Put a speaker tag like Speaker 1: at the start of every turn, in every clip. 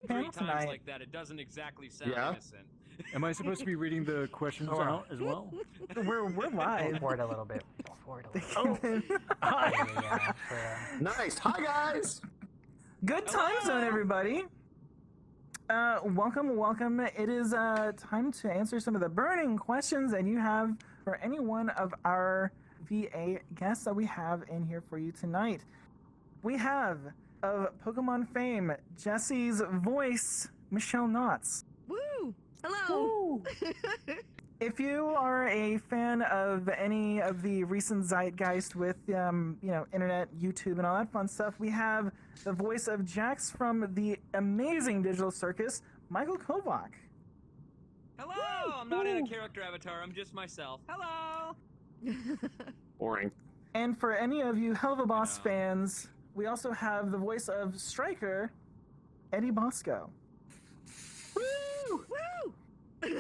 Speaker 1: panel
Speaker 2: times
Speaker 1: tonight.
Speaker 2: like that, it doesn't exactly sound innocent.
Speaker 3: Am I supposed to be reading the questions out as well?
Speaker 1: We're live.
Speaker 4: Forward a little bit. Forward a little bit.
Speaker 1: Oh,
Speaker 4: Hi.
Speaker 5: Nice. Hi, guys.
Speaker 1: good time zone, everybody. Welcome. It is time to answer some of the burning questions that you have for any one of our VA guests that we have in here for you tonight. We have, of Pokemon fame, Jessie's voice, Michele Knotz.
Speaker 6: Woo! Hello!
Speaker 1: Woo. If you are a fan of any of the recent zeitgeist with, internet, YouTube, and all that fun stuff, we have the voice of Jax from the Amazing Digital Circus, Michael Kovach.
Speaker 2: Hello! I'm not in a character avatar, I'm just myself. Hello!
Speaker 5: Boring.
Speaker 1: And for any of you Helluvaboss fans, we also have the voice of Striker, Edward Bosco.
Speaker 6: Woo! Woo!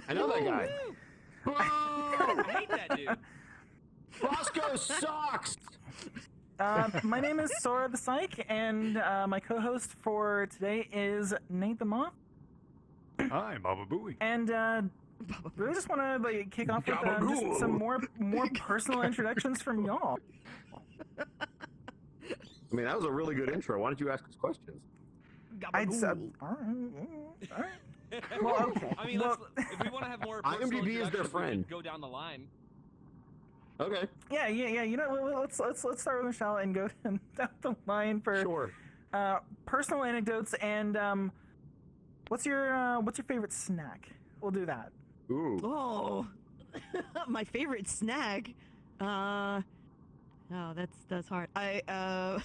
Speaker 5: I know that guy.
Speaker 6: Woo!
Speaker 2: I hate that dude.
Speaker 5: Bosco sucks.
Speaker 1: My name is Sora the Psych, and my co-host for today is Nate the Moth.
Speaker 3: Hi, Baba Booey.
Speaker 1: And really just want to kick off with just some more personal introductions from y'all.
Speaker 5: I mean, that was a really good intro. Why don't you ask us questions?
Speaker 1: All right. Well, okay.
Speaker 2: I mean, if we want to have more personal
Speaker 5: IMDb is their
Speaker 2: introductions, we
Speaker 5: friend.
Speaker 2: should go down the line.
Speaker 5: Okay.
Speaker 1: Yeah. You know, let's start with Michelle and go down the line for
Speaker 5: Sure.
Speaker 1: personal anecdotes and what's your favorite snack? We'll do that.
Speaker 5: Ooh.
Speaker 6: Oh, my favorite snack. Oh, that's hard. I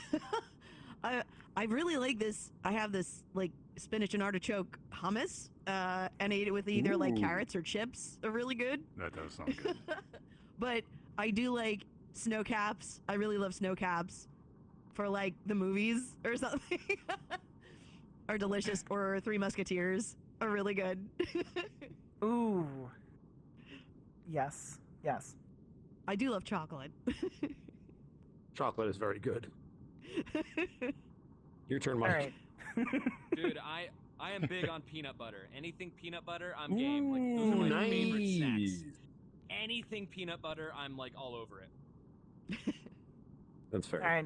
Speaker 6: really like this. I have this like spinach and artichoke hummus, and I eat it with either like carrots or chips. Are really good.
Speaker 3: That does sound good.
Speaker 6: But I do like snow caps. I really love snow caps for like the movies or something. Are delicious. Or Three Musketeers are really good.
Speaker 1: Ooh. Yes.
Speaker 6: I do love chocolate.
Speaker 5: Chocolate is very good. Your turn, Mike.
Speaker 1: All right.
Speaker 2: Dude, I am big on peanut butter. Anything peanut butter, I'm game. Like, those are my favorite snacks. Anything peanut butter, I'm like all over it.
Speaker 5: That's fair.
Speaker 1: All right.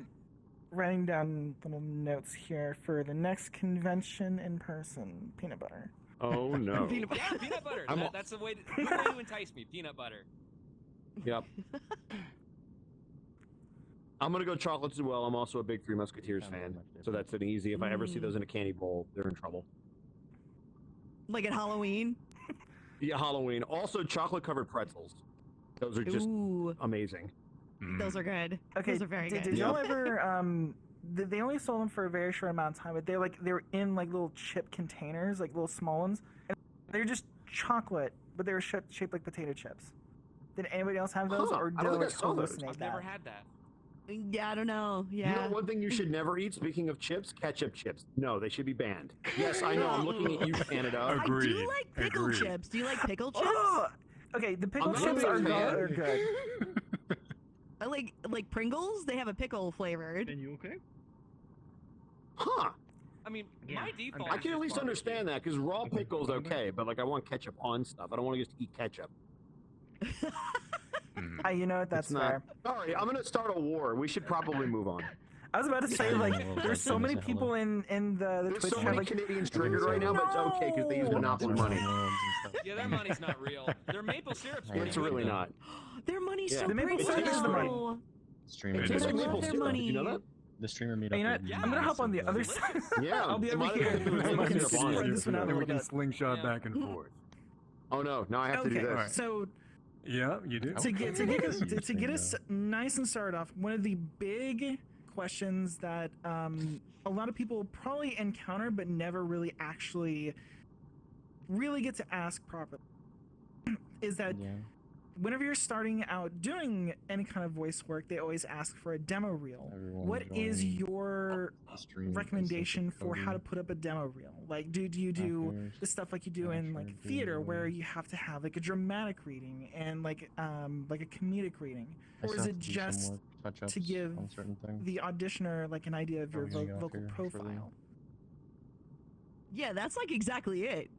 Speaker 1: Writing down little notes here for the next convention in person. Peanut butter.
Speaker 5: Oh no.
Speaker 2: Yeah, peanut butter. That's the way to entice me. Peanut butter.
Speaker 5: Yep. I'm gonna go chocolates as well. I'm also a big Three Musketeers fan, so that's an easy. If I ever see those in a candy bowl, they're in trouble.
Speaker 6: Like at Halloween.
Speaker 5: Yeah, Halloween. Also, chocolate-covered pretzels. Those are just amazing.
Speaker 6: Those are good.
Speaker 1: Okay,
Speaker 6: those are very good.
Speaker 1: Did y'all ever? They only sold them for a very short amount of time, but they were in like little chip containers, like little small ones, and they're just chocolate, but they were shaped like potato chips. Did anybody else have those, or did I hallucinate
Speaker 2: I've
Speaker 1: that?
Speaker 2: never had that.
Speaker 6: Yeah, I don't know. Yeah.
Speaker 5: You know one thing you should never eat, speaking of chips? Ketchup chips. No, they should be banned. Yes, I know. I'm looking at you, Canada.
Speaker 3: Agreed.
Speaker 6: I do like pickle chips. Do you like pickle chips?
Speaker 1: Oh! Okay, the pickle chips are good.
Speaker 6: I like Pringles. They have a pickle flavored.
Speaker 7: And you okay?
Speaker 5: Huh.
Speaker 2: I mean, my default.
Speaker 5: I can at least understand that, because raw pickles okay, but like I want ketchup on stuff. I don't want to just eat ketchup.
Speaker 1: You know what? That's fair.
Speaker 5: All right, I'm gonna start a war. We should probably move on.
Speaker 1: I was about to say, like, there's so many people in the
Speaker 5: There's
Speaker 1: Twitch
Speaker 5: so
Speaker 1: chat,
Speaker 5: many
Speaker 1: like,
Speaker 5: Canadians triggered right now, but it's okay because they use Monopoly money.
Speaker 2: Yeah, their money's not real. Their maple syrup's pretty
Speaker 5: It's
Speaker 2: good,
Speaker 5: really
Speaker 2: though.
Speaker 5: not.
Speaker 6: Their money's so
Speaker 1: The maple
Speaker 6: pretty.
Speaker 1: syrup is the money.
Speaker 7: Streamer.
Speaker 5: It tastes like
Speaker 6: I love
Speaker 5: maple
Speaker 6: their
Speaker 5: syrup.
Speaker 6: money.
Speaker 5: Did you know that?
Speaker 7: The streamer meetup.
Speaker 1: You know what? I'm gonna hop on the other side.
Speaker 5: Yeah,
Speaker 1: I'll be
Speaker 5: it
Speaker 1: over
Speaker 5: might
Speaker 1: here.
Speaker 5: have been
Speaker 1: We
Speaker 5: maple
Speaker 1: can
Speaker 5: syrup on
Speaker 1: spread
Speaker 5: it.
Speaker 1: this one out a
Speaker 3: And
Speaker 1: little
Speaker 3: we can
Speaker 1: bit.
Speaker 3: slingshot
Speaker 2: Yeah.
Speaker 3: back and forth.
Speaker 5: Oh no! Now I have to do
Speaker 1: Okay,
Speaker 5: this.
Speaker 1: so
Speaker 3: Yeah, you do.
Speaker 1: to get us nice and started off, one of the big questions that a lot of people probably encounter but never really actually get to ask properly is that whenever you're starting out doing any kind of voice work, they always ask for a demo reel. What is your recommendation for how to put up a demo reel? Like, do you do the stuff like you do in like theater, where you have to have like a dramatic reading and like a comedic reading, or is it just to give the auditioner like an idea of your vocal profile?
Speaker 6: Yeah, that's like exactly it.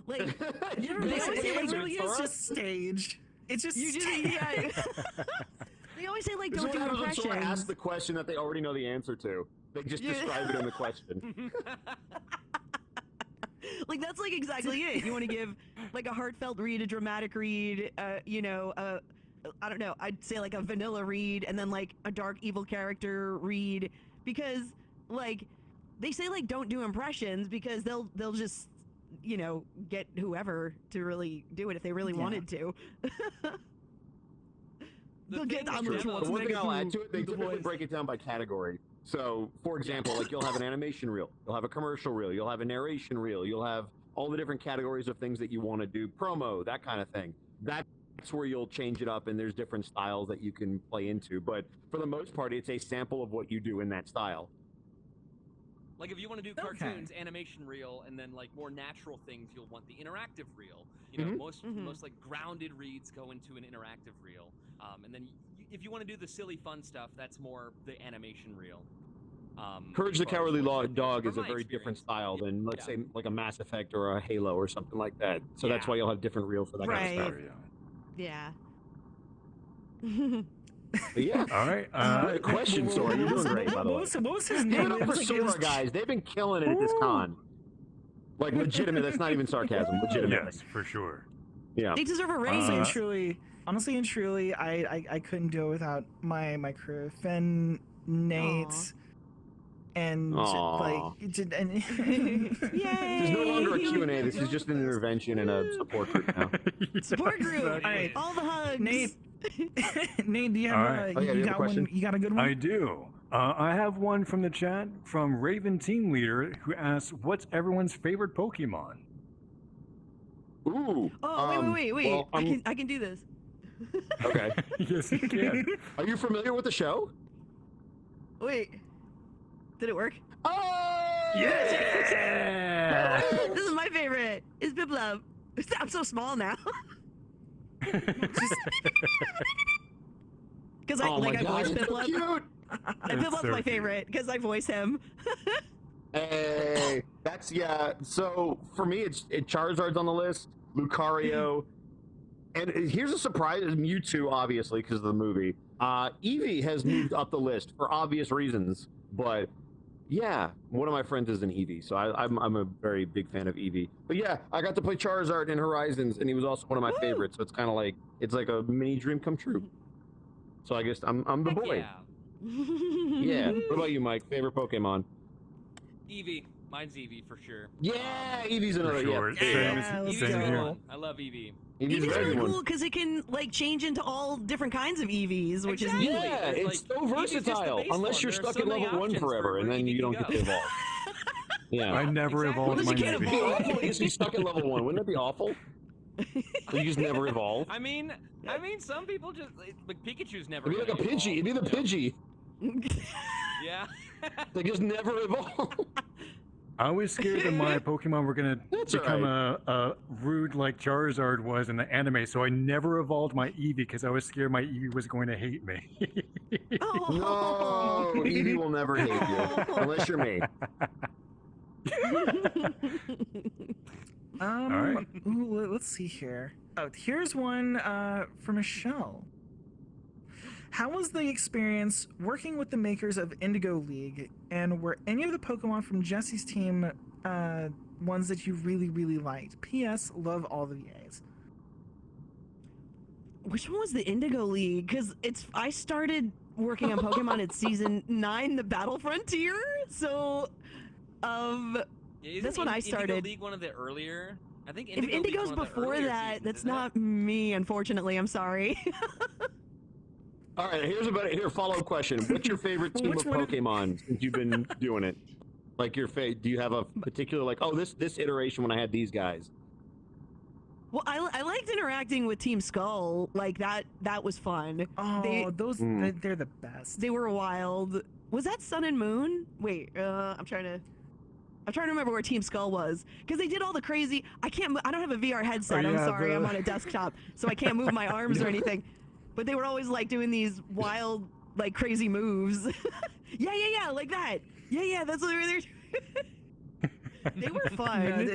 Speaker 6: like
Speaker 1: You ever
Speaker 6: They
Speaker 1: realize
Speaker 6: always say,
Speaker 1: it
Speaker 6: like,
Speaker 1: really is just staged. It's just
Speaker 6: you just
Speaker 1: staged.
Speaker 6: yeah. They always say like
Speaker 5: This is
Speaker 6: don't
Speaker 5: what
Speaker 6: do
Speaker 5: happens when Sora asks
Speaker 6: impressions.
Speaker 5: the question that they already know the answer to. They just
Speaker 6: Yeah.
Speaker 5: describe it in the question.
Speaker 6: Like that's like exactly it. You want to give like a heartfelt read, a dramatic read, I don't know, I'd say like a vanilla read, and then like a dark evil character read, because like they say like don't do impressions because they'll just get whoever to really do it if they really
Speaker 1: Yeah.
Speaker 6: wanted to. They'll get
Speaker 2: thing
Speaker 6: Arnold
Speaker 2: with demos-
Speaker 5: The one thing I'll add to
Speaker 6: Schwarzenegger
Speaker 5: it, they
Speaker 6: who- the
Speaker 5: typically
Speaker 6: voice.
Speaker 5: break it down by category. So, for example, like you'll have an animation reel, you'll have a commercial reel, you'll have a narration reel, you'll have all the different categories of things that you want to do, promo, that kind of thing. That's where you'll change it up, and there's different styles that you can play into. But for the most part, it's a sample of what you do in that style.
Speaker 2: Like if you want to do
Speaker 1: Okay.
Speaker 2: cartoons, animation reel, and then like more natural things, you'll want the interactive reel. You know,
Speaker 5: Mhm.
Speaker 2: most like grounded reads go into an interactive reel, and then if you want to do the silly fun stuff, that's more the animation reel.
Speaker 5: Courage
Speaker 2: as
Speaker 5: the
Speaker 2: far as
Speaker 5: Cowardly
Speaker 2: voice acting,
Speaker 5: Dog
Speaker 2: from
Speaker 5: is a
Speaker 2: my
Speaker 5: very different
Speaker 2: experience.
Speaker 5: style than, let's
Speaker 2: Yeah.
Speaker 5: say, like a Mass Effect or a Halo or something like that. So that's
Speaker 2: Yeah.
Speaker 5: why you'll have different reels for that
Speaker 6: Right.
Speaker 5: kind of
Speaker 3: There
Speaker 5: stuff.
Speaker 3: we go.
Speaker 6: Yeah.
Speaker 5: But yeah.
Speaker 3: All right.
Speaker 5: Good question, Sora. You're doing great, by the way.
Speaker 1: What was his
Speaker 5: Give
Speaker 1: name?
Speaker 5: it up
Speaker 1: It
Speaker 5: for
Speaker 1: was like- it was
Speaker 5: Sora, guys. They've been killing it at this con. Like, legitimate. That's not even sarcasm. Legitimate.
Speaker 3: Yes, for sure.
Speaker 5: Yeah.
Speaker 6: They deserve a
Speaker 1: Honestly and
Speaker 6: raise.
Speaker 1: truly, I couldn't do it without my crew. Finn, Nate,
Speaker 6: Aw.
Speaker 1: and
Speaker 5: Aw.
Speaker 1: like it did, and
Speaker 6: Yay!
Speaker 5: This is no longer a Q&A. This is just an intervention and a support group now.
Speaker 6: Support group.
Speaker 3: Exactly.
Speaker 1: Alright.
Speaker 6: All the hugs.
Speaker 1: Nate, Nate, do you have
Speaker 3: All right.
Speaker 5: Oh, yeah,
Speaker 1: you
Speaker 5: you have a
Speaker 1: got one?
Speaker 5: question?
Speaker 1: You got a good one?
Speaker 3: I do. I have one from the chat from Raven Team Leader who asks, "What's everyone's favorite Pokemon?"
Speaker 5: Ooh.
Speaker 6: Oh, wait.
Speaker 5: Well,
Speaker 6: I can do this.
Speaker 5: Okay.
Speaker 3: Yes, you can.
Speaker 5: Are you familiar with the show?
Speaker 6: Wait. Did it work?
Speaker 5: Oh!
Speaker 3: Yeah!
Speaker 6: This is my favorite. It's Piplup. I'm so small now. Because
Speaker 5: Oh my
Speaker 6: I
Speaker 5: God,
Speaker 6: voice
Speaker 5: it's so
Speaker 6: Piplup.
Speaker 5: cute.
Speaker 6: And
Speaker 3: It's
Speaker 6: Piplup's
Speaker 3: so
Speaker 6: my
Speaker 3: cute.
Speaker 6: favorite because I voice him.
Speaker 5: Hey, that's So for me, it's Charizard's on the list, Lucario, and here's a surprise: Mewtwo, obviously, because of the movie. Eevee has moved up the list for obvious reasons, but yeah, one of my friends is an Eevee, so I'm a very big fan of Eevee. But yeah, I got to play Charizard in Horizons, and he was also one of my favorites. So it's kind of like like a mini dream come true. So I guess I'm the
Speaker 2: Heck
Speaker 5: boy.
Speaker 2: yeah.
Speaker 5: Yeah. What about you, Mike? Favorite Pokemon?
Speaker 2: Eevee. Mine's Eevee for sure.
Speaker 5: Yeah, Eevee's another.
Speaker 3: sure.
Speaker 5: Yeah,
Speaker 3: Same
Speaker 1: Yeah,
Speaker 3: as-
Speaker 1: let's
Speaker 2: Eevee's a
Speaker 3: same
Speaker 2: good
Speaker 3: here.
Speaker 2: one. I love Eevee.
Speaker 5: Eevee's a
Speaker 6: Eevee's
Speaker 5: very
Speaker 6: really
Speaker 5: good one.
Speaker 6: cool because it can like change into all different kinds of Eevees, which
Speaker 2: Exactly.
Speaker 6: is neat.
Speaker 5: Yeah,
Speaker 2: It's
Speaker 5: it's
Speaker 2: like,
Speaker 5: so
Speaker 2: Eevee's just the
Speaker 5: versatile.
Speaker 2: base
Speaker 5: Unless
Speaker 2: one.
Speaker 5: you're
Speaker 2: There are
Speaker 5: stuck
Speaker 2: so
Speaker 5: at
Speaker 2: many
Speaker 5: level 1
Speaker 2: options for
Speaker 5: forever, and
Speaker 2: where
Speaker 5: then
Speaker 2: Eevee
Speaker 5: you don't
Speaker 2: can
Speaker 5: get to
Speaker 2: go.
Speaker 5: evolve. Yeah.
Speaker 3: I never
Speaker 2: Exactly.
Speaker 3: evolved
Speaker 6: Unless
Speaker 3: my
Speaker 6: you can't
Speaker 3: Eevee.
Speaker 5: It'd be
Speaker 6: evolve.
Speaker 5: awful to be stuck at level 1. Wouldn't that be awful? You just never evolve.
Speaker 2: I mean, some people just like Pikachu's never.
Speaker 5: It'd be like a
Speaker 2: gonna
Speaker 5: Pidgey. It'd be the
Speaker 2: evolve,
Speaker 5: Pidgey.
Speaker 2: you know? Yeah.
Speaker 5: They just never evolve.
Speaker 3: I was scared that my Pokemon were gonna
Speaker 5: That's
Speaker 3: become a rude like Charizard was in the anime, so I never evolved my Eevee because I was scared my Eevee was going to hate me.
Speaker 6: Oh.
Speaker 5: No, Eevee will never hate you. Unless you're me.
Speaker 3: Alright.
Speaker 1: Ooh, let's see here. Oh, here's one for Michelle. How was the experience working with the makers of Indigo League, and were any of the Pokemon from Jessie's team ones that you really, really liked? P.S. Love all the VAs.
Speaker 6: Which one was the Indigo League? Because I started working on Pokemon at season 9, the Battle Frontier. So,
Speaker 2: Yeah,
Speaker 6: That's when I started.
Speaker 2: Indigo League one of the earlier. I think
Speaker 6: if
Speaker 2: Indigo League's
Speaker 6: Indigo's
Speaker 2: one of the
Speaker 6: before
Speaker 2: earlier
Speaker 6: that,
Speaker 2: seasons,
Speaker 6: that's
Speaker 2: isn't it?
Speaker 6: not me, unfortunately. I'm sorry.
Speaker 5: All right, here's a follow-up question. What's your favorite team
Speaker 1: Which
Speaker 5: of
Speaker 1: one-
Speaker 5: Pokemon since you've been doing it? Like do you have a particular like, oh, this iteration when I had these guys?
Speaker 6: Well, I liked interacting with Team Skull. Like that was fun.
Speaker 1: Oh, those
Speaker 5: Mm.
Speaker 1: they're the best.
Speaker 6: They were wild. Was that Sun and Moon? Wait, I'm trying to remember where Team Skull was, because they did all the crazy. I don't have a VR headset.
Speaker 3: Oh,
Speaker 6: I'm
Speaker 3: yeah,
Speaker 6: sorry.
Speaker 3: the-
Speaker 6: I'm on a desktop, so I can't move my arms or anything. But they were always like doing these wild, like crazy moves. Yeah, like that. Yeah, that's what they were doing. They were fun.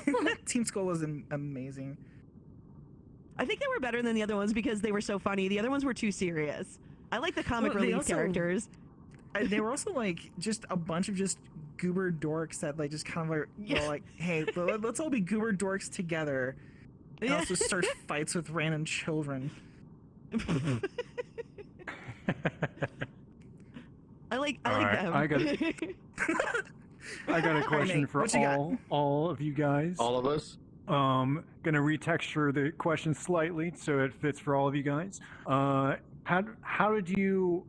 Speaker 1: No, Team Skull was amazing.
Speaker 6: I think they were better than the other ones because they were so funny. The other ones were too serious. I like the comic
Speaker 1: Well, they
Speaker 6: relief
Speaker 1: also-
Speaker 6: characters.
Speaker 1: They were also like just a bunch of just goober dorks that like just kind of like, were like, hey, let's all be goober dorks together. And
Speaker 6: Yeah.
Speaker 1: also start fights with random children.
Speaker 6: I like
Speaker 3: Alright,
Speaker 6: them.
Speaker 3: I got a question
Speaker 1: Nate,
Speaker 3: for
Speaker 1: what you got?
Speaker 3: all of you guys.
Speaker 5: All of us.
Speaker 3: Gonna retexture the question slightly so it fits for all of you guys. How did you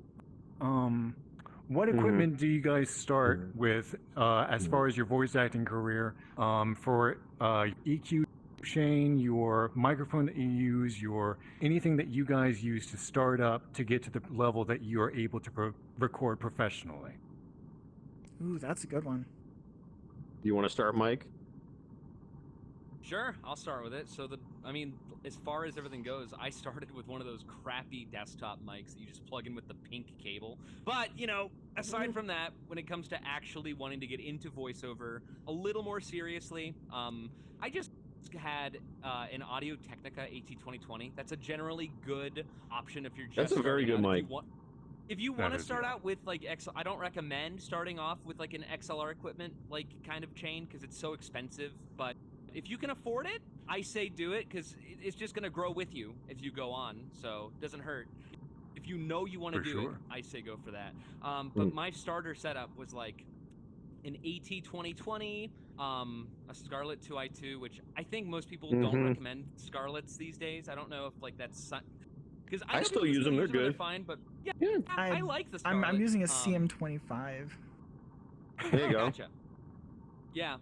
Speaker 3: what equipment do you guys start with as far as your voice acting career? For EQ chain, your microphone that you use, your anything that you guys use to start up to get to the level that you are able to record professionally.
Speaker 1: Ooh, that's a good one.
Speaker 5: You want to start, Mike?
Speaker 2: Sure, I'll start with it. So I mean, as far as everything goes, I started with one of those crappy desktop mics that you just plug in with the pink cable. But, you know, aside from that, when it comes to actually wanting to get into voiceover a little more seriously, I just had an Audio Technica AT2020. That's a generally good option if you're just
Speaker 5: That's a very good
Speaker 2: starting
Speaker 5: mic.
Speaker 2: out. If you want to
Speaker 3: is,
Speaker 2: start
Speaker 3: yeah.
Speaker 2: out with like I don't recommend starting off with like an XLR equipment like kind of chain because it's so expensive. But if you can afford it, I say do it because it's just gonna grow with you if you go on. So it doesn't hurt. If you know you want to
Speaker 3: For
Speaker 2: do it,
Speaker 3: sure.
Speaker 2: I say go for that. But my starter setup was like an AT2020, a Scarlett 2i2, which I think most people don't recommend Scarletts these days. I don't know if like that's because
Speaker 5: I still use them. They're good.
Speaker 2: fine, but yeah,
Speaker 5: Yeah.
Speaker 2: I like the Scarlett.
Speaker 1: I'm using a CM25.
Speaker 5: There you go.
Speaker 2: Gotcha. Yeah.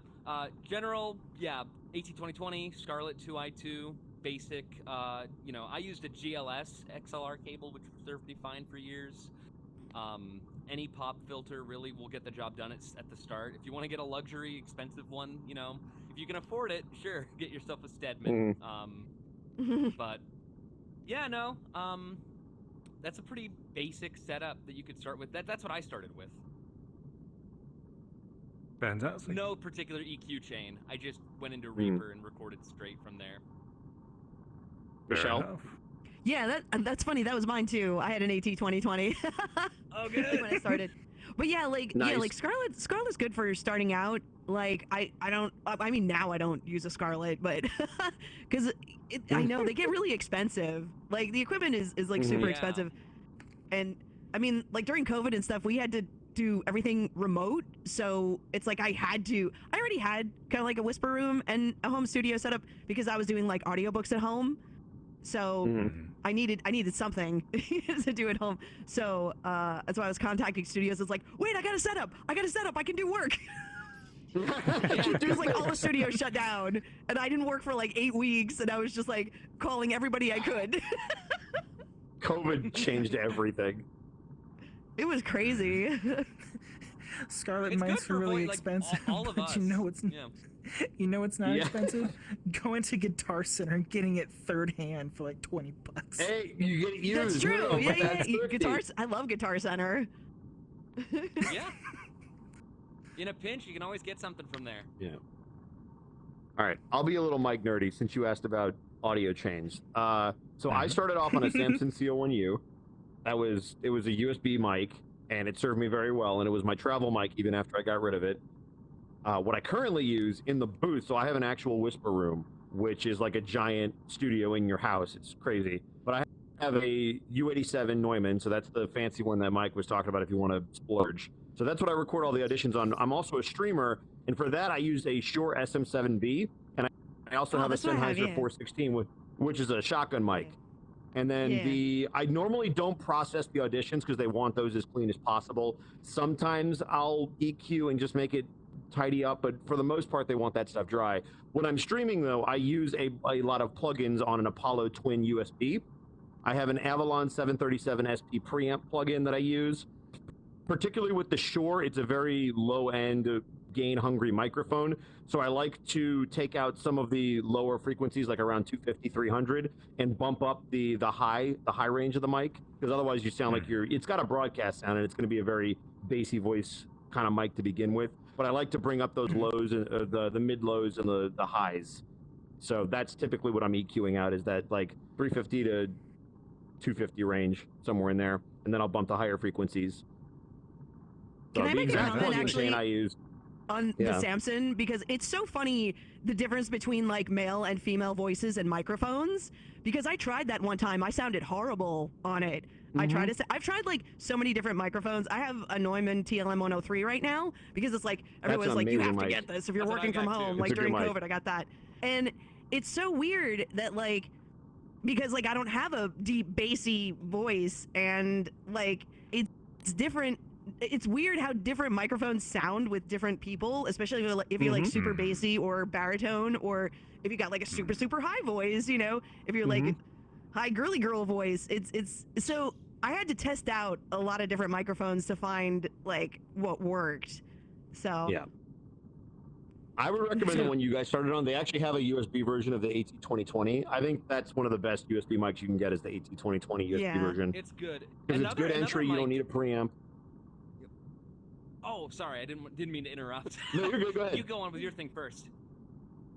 Speaker 2: General, yeah, AT2020, Scarlett 2i2, basic. You know, I used a GLS XLR cable, which served me fine for years. Any pop filter really will get the job done at the start. If you want to get a luxury, expensive one, you know, if you can afford it, sure, get yourself a Stedman. But yeah, no, that's a pretty basic setup that you could start with. That's what I started with.
Speaker 3: Fantastic.
Speaker 2: No particular EQ chain. I just went into Reaper and recorded straight from there.
Speaker 3: Fair
Speaker 5: Michelle?
Speaker 3: enough.
Speaker 6: Yeah, that's funny. That was mine too. I had an AT2020.
Speaker 2: Oh, good.
Speaker 6: When I started. But yeah, like
Speaker 5: Nice.
Speaker 6: Scarlett's good for starting out. Like I mean now I don't use a Scarlett, but because I know they get really expensive. Like the equipment is like super
Speaker 2: Yeah.
Speaker 6: expensive, and I mean like during COVID and stuff we had to do everything remote, so it's like I already had kind of like a whisper room and a home studio set up because I was doing like audiobooks at home, so I needed something to do at home. So that's why I was contacting studios. It's like, wait, I got a setup, I can do work. Because like all the studios shut down and I didn't work for like 8 weeks and I was just like calling everybody I could.
Speaker 5: COVID changed everything.
Speaker 6: It was crazy.
Speaker 1: Scarlet
Speaker 2: It's good
Speaker 1: mics
Speaker 2: for
Speaker 1: are really
Speaker 2: like,
Speaker 1: expensive,
Speaker 2: all of
Speaker 1: but
Speaker 2: us.
Speaker 1: you know it's
Speaker 2: Yeah.
Speaker 1: you know it's not
Speaker 5: Yeah.
Speaker 1: expensive. Going to Guitar Center and getting it third hand for like $20.
Speaker 5: Hey, you get it used.
Speaker 6: That's true.
Speaker 5: No,
Speaker 6: Yeah,
Speaker 5: but that's thrifty.
Speaker 6: Guitars. I love Guitar Center.
Speaker 2: Yeah. In a pinch, you can always get something from there.
Speaker 5: Yeah. All right, I'll be a little mic nerdy since you asked about audio chains. So I started off on a Samson CO1U. It was a USB mic, and it served me very well, and it was my travel mic even after I got rid of it. What I currently use in the booth, so I have an actual whisper room, which is like a giant studio in your house. It's crazy. But I have a U87 Neumann, so that's the fancy one that Mike was talking about if you want to splurge. So that's what I record all the auditions on. I'm also a streamer, and for that I use a Shure SM7B, and I also have a
Speaker 6: that's what I have,
Speaker 5: Sennheiser
Speaker 6: yeah.
Speaker 5: 416, which is a shotgun mic. And then I normally don't process the auditions because they want those as clean as possible. Sometimes I'll EQ and just make it tidy up, but for the most part, they want that stuff dry. When I'm streaming, though, I use a lot of plugins on an Apollo Twin USB. I have an Avalon 737 SP preamp plugin that I use. Particularly with the Shure, it's a very low-end, gain-hungry microphone, so I like to take out some of the lower frequencies, like around 250, 300, and bump up the high range of the mic, because otherwise you sound like it's got a broadcast sound, and it's going to be a very bassy voice kind of mic to begin with. but I like to bring up those lows, and the mid lows and the highs. So that's typically what I'm EQing out, is that like 350 to 250 range, somewhere in there, and then I'll bump to higher frequencies.
Speaker 6: Can
Speaker 5: So
Speaker 6: I
Speaker 5: the
Speaker 6: make a
Speaker 5: exact
Speaker 6: comment,
Speaker 5: plugin
Speaker 6: actually?
Speaker 5: chain I use.
Speaker 6: On the Samson, because it's so funny the difference between like male and female voices and microphones, because I tried that one time. I sounded horrible on it. I've tried like so many different microphones. I have a Neumann TLM 103 right now, because it's like everyone's like, you have to get this if you're working from home. Like during COVID, I got that. And it's so weird that like, because like I don't have a deep bassy voice, and like it's different. It's weird how different microphones sound with different people, especially if you're like super bassy or baritone, or if you got like a super high voice, you know, if you're like high girly girl voice. It's so I had to test out a lot of different microphones to find like what worked. So
Speaker 5: yeah, I would recommend the one you guys started on. They actually have a USB version of the AT2020. I think that's one of the best USB mics you can get, is the AT2020 USB version.
Speaker 2: It's good
Speaker 5: because it's good entry. You don't need a preamp.
Speaker 2: Oh, sorry, I didn't mean to interrupt.
Speaker 5: No, you're good. Go ahead.
Speaker 2: You go on with your thing first.